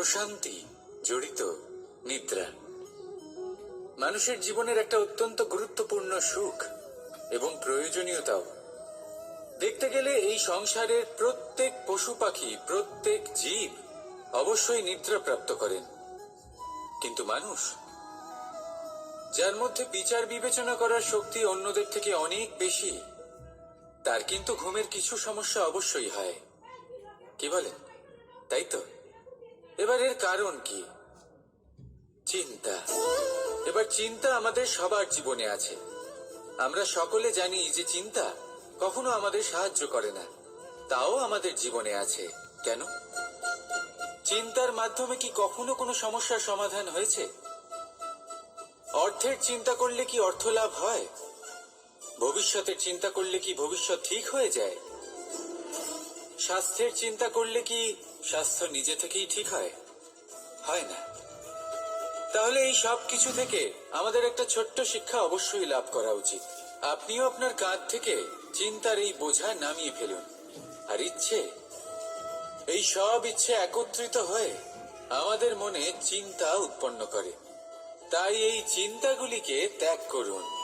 প্রশান্তি জড়িত নিদ্রা মানুষের জীবনের একটা অত্যন্ত গুরুত্বপূর্ণ সুখ এবং প্রয়োজনীয়তাও। দেখতে গেলে এই সংসারের প্রত্যেক পশু পাখি, প্রত্যেক জীব অবশ্যই নিদ্রা প্রাপ্ত করেন, কিন্তু মানুষ, যার মধ্যে বিচার বিবেচনা করার শক্তি অন্যদের থেকে অনেক বেশি, তার কিন্তু ঘুমের কিছু সমস্যা অবশ্যই হয়। কি বলেন, তাই তো? এবার এর কারণ কি? চিন্তা। এবার চিন্তা আমাদের সবার জীবনে আছে। আমরা সকলে জানি যে চিন্তা কখনো আমাদের সাহায্য করে না, তাও আমাদের জীবনে আছে। কেন? চিন্তার মাধ্যমে কি কখনো কোনো সমস্যার সমাধান হয়েছে? অর্থের চিন্তা করলে কি অর্থ লাভ হয়? ভবিষ্যতের চিন্তা করলে কি ভবিষ্যৎ ঠিক হয়ে যায়? স্বাস্থ্যের চিন্তা করলে কি স্বাস্থ্য নিজে থেকেই ঠিক হয়? হয় না। তাহলে এই সব কিছু থেকে আমাদের একটা ছোট্ট শিক্ষা অবশ্যই লাভ করা উচিত। আপনিও আপনার কাঁধ থেকে চিন্তার এই বোঝা নামিয়ে ফেলুন। আর এই সব ইচ্ছে একত্রিত হয়ে আমাদের মনে চিন্তা উৎপন্ন করে। তাই এই চিন্তাগুলিকে ত্যাগ করুন।